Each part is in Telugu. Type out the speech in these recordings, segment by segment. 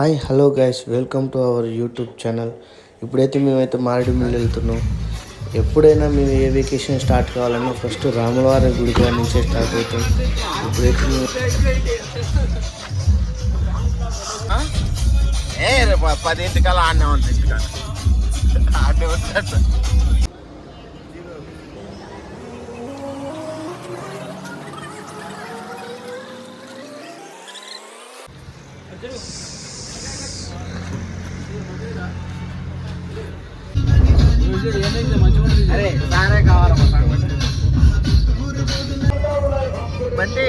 Hi hello guys, welcome to our YouTube channel. ఇప్పుడైతే మేమైతే మారేడుమిల్లి వెళ్తున్నాం. ఎప్పుడైనా మేము ఏ వెకేషన్ స్టార్ట్ కావాలన్నా ఫస్ట్ రాములవారి గుడి కాడ నుంచే స్టార్ట్ అవుతాం. ఇప్పుడైతే మేము 10 ఆడనే ఉంటుంది ఆడనే వచ్చేస్తా. అరే సారే కావాలమ్మా బండి.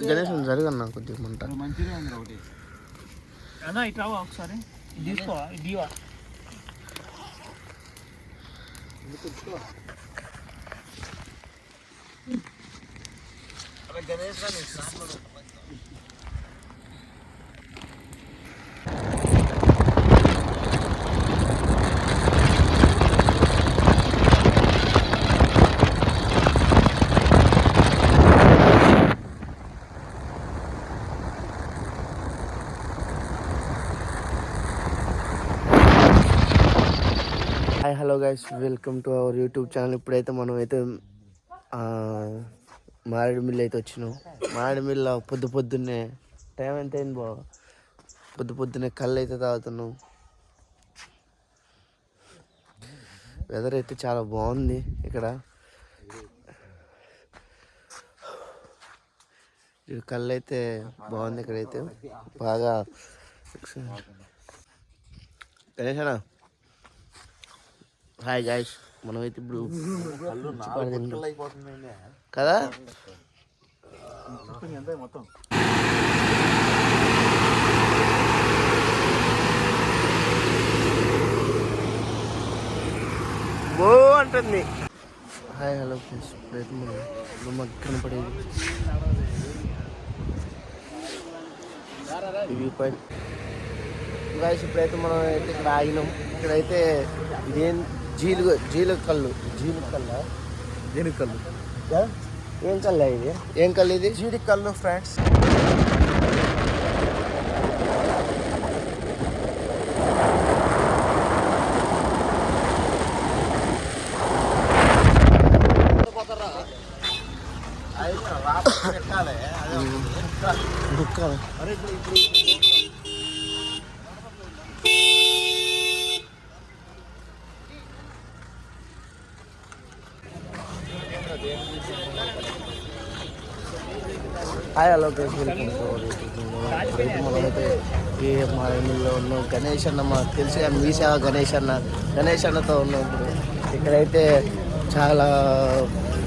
గణేశం జరగన్నా కొద్దిగా మంట. మంచిగా ఉంది ఒకటి అన్నా ఇట్లా ఒకసారి తీసుకో ఇదివా Ganesh hi hello guys, welcome to our YouTube channel. ఇప్పుడైతే మనం అయితే మారేడుమిల్లి అయితే వచ్చినాం. మారేడుమిల్లి పొద్దున్నే టైం ఎంత అయింది బావ? పొద్దున్నే కళ్ళు అయితే తాగుతున్నాం. వెదర్ అయితే చాలా బాగుంది ఇక్కడ. కళ్ళు అయితే బాగుంది ఇక్కడైతే బాగా. గణేశనా హాయ్ గాయ్స్, మనమైతే ఇప్పుడు కదా మొత్తం బో అంటుంది. హాయ్ హలో ఫ్రెండ్స్, ఇప్పుడైతే మనం మాకు కనపడేది వ్యూ పాయింట్ గాయ్స్. ఇప్పుడైతే మనం అయితే ఇక్కడ ఆగినాం. ఇక్కడైతే ఇదేం జీలకల్లు ఏం కల్లు ఇది? ఏం కల్లు ఇది? జీడికల్లు friends. Hi hello guys, welcome to our YouTube channel. ఇప్పుడైతే మనమైతే ఈ మారేడుమిల్లిలో ఉన్నాం. గణేష్ అన్న మాకు తెలిసి మీ సేవ గణేష్ అన్నతో ఉన్నాం. ఇప్పుడు ఇక్కడైతే చాలా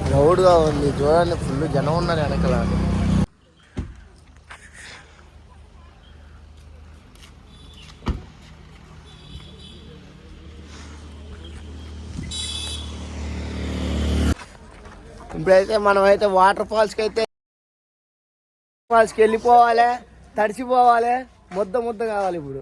క్రౌడ్గా ఉంది. చూడండి, ఫుల్ జనం ఉన్నారు వెనకాల. ఇప్పుడైతే మనమైతే వాటర్ ఫాల్స్కి వెళ్ళిపోవాలి. తడిచిపోవాలి, ముద్ద కావాలి ఇప్పుడు.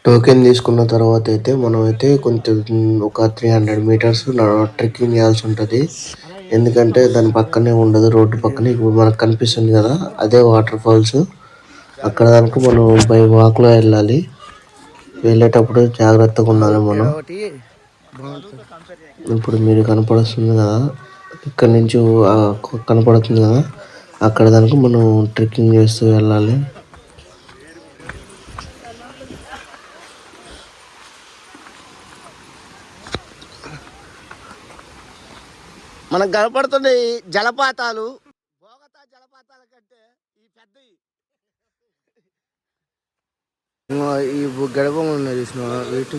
టోకెన్ తీసుకున్న తర్వాత అయితే మనం అయితే కొంచెం ఒక 300 మీటర్స్ ట్రెక్కింగ్ చేయాల్సి ఉంటుంది. ఎందుకంటే దాని పక్కనే ఉండదు, రోడ్డు పక్కనే ఇప్పుడు మనకు కనిపిస్తుంది కదా అదే వాటర్ ఫాల్స్. అక్కడ దానికి మనం బై వాక్లో వెళ్ళాలి. వెళ్ళేటప్పుడు జాగ్రత్తగా ఉండాలి మనం. ఇప్పుడు మీరు కనపడుతుంది కదా, ఇక్కడ నుంచి కనపడుతుంది కదా, అక్కడ దానికి మనం ట్రెక్కింగ్ చేస్తూ వెళ్ళాలి. మనకు కనపడుతుంది జలపాతాలు. బోగతా జలపాతాల కంటే ఈ పెద్దవి ఈ గడప ఉన్నాయి చూసిన వెయిట్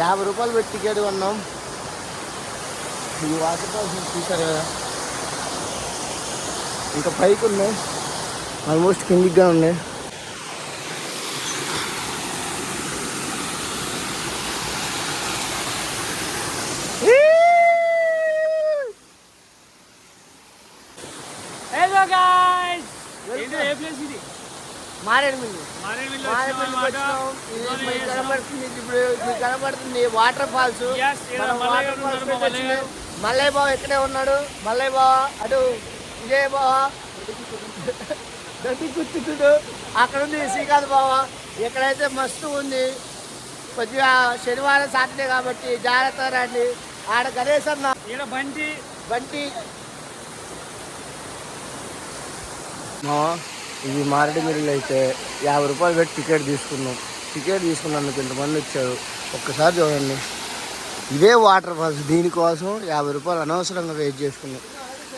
50 రూపాయలు పెట్టి టికెట్ కొన్నాం. ఈ వాటర్ ఫాల్స్ చూసారు కదా, ఇంకా పైకి ఉన్నాయి, ఆల్మోస్ట్ కిందిగా ఉన్నాయి. హలో గైస్, ఇది ఏ ప్లేస్ ఇది? మారేడుమిల్లి కనబడుతుంది వాటర్ ఫాల్స్. మల్లయ్య బావ ఇక్కడే ఉన్నాడు. మల్లయ్య బావ అటు విజయ బావ దట్టి కూర్చుంటుడు. అక్కడ ఉంది శ్రీకాంత్ బావ. ఇక్కడైతే మస్తు ఉంది. కొద్దిగా శనివారం సాటర్డే కాబట్టి జాగ్రత్త రండి. ఆడ గణేష్ అన్న బంటి ఇది మారేడుమిల్లి అయితే 50 రూపాయలు పెట్టి టికెట్ తీసుకున్నాం. టికెట్ తీసుకున్నందుకు ఇంతమంది వచ్చారు. ఒక్కసారి చూడండి, ఇదే వాటర్ ఫాల్స్. దీనికోసం 50 రూపాయలు అనవసరంగా వెయిట్ చేసుకున్నాం.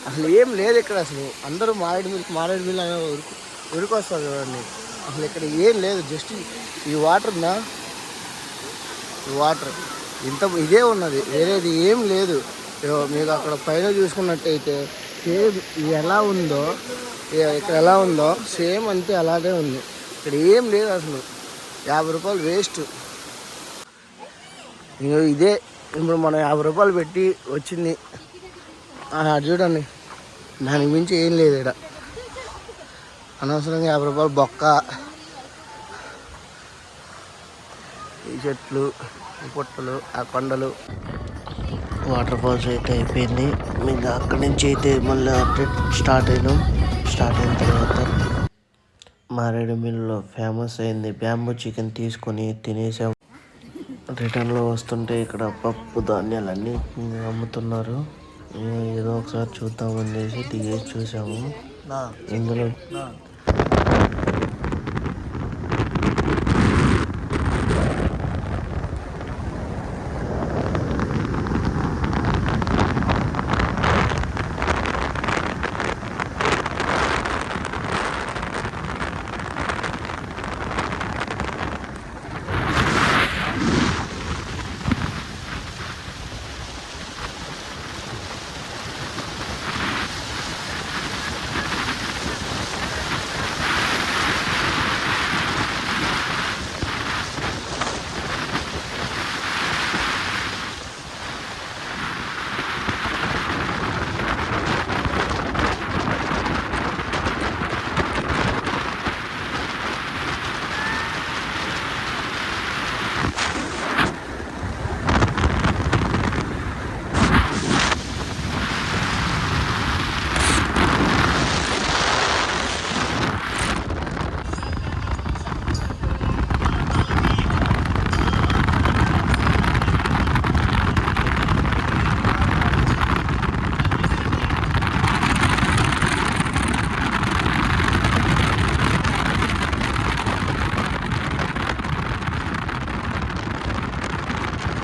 అసలు ఏం లేదు ఇక్కడ. అసలు అందరూ మారేడుమిల్లి అనే ఉరికొస్తారు చూడండి. అసలు ఇక్కడ ఏం లేదు, జస్ట్ ఈ వాటర్ ఉందా, ఈ వాటర్ ఇదే ఉన్నది, వేరేది ఏం లేదు. మీకు అక్కడ పైన చూసుకున్నట్టయితే సేమ్ ఎలా ఉందో, ఇక్కడ ఎలా ఉందో సేమ్ అంతే అలాగే ఉంది. ఇక్కడ ఏం లేదు అసలు. 50 రూపాయలు వేస్ట్. ఇదే ఇప్పుడు మనం 50 రూపాయలు పెట్టి వచ్చింది. చూడండి, దానికి మించి ఏం లేదు ఇక్కడ. అనవసరంగా 50 రూపాయలు బొక్క. ఈ చెట్లు, ఈ పుట్టలు, ఆ కొండలు. వాటర్ ఫాల్స్ అయితే అయిపోయింది. మీకు అక్కడి నుంచి అయితే మళ్ళీ అప్డేట్ స్టార్ట్ అయిన తర్వాత మారేడుమిల్లిలో ఫేమస్ అయింది బ్యాంబూ చికెన్ తీసుకొని తినేసాం. రిటర్న్లో వస్తుంటే ఇక్కడ పప్పు ధాన్యాలన్నీ అమ్ముతున్నారు. ఏదో ఒకసారి చూద్దామనేసి దిగేసి చూసాము. ఇందులో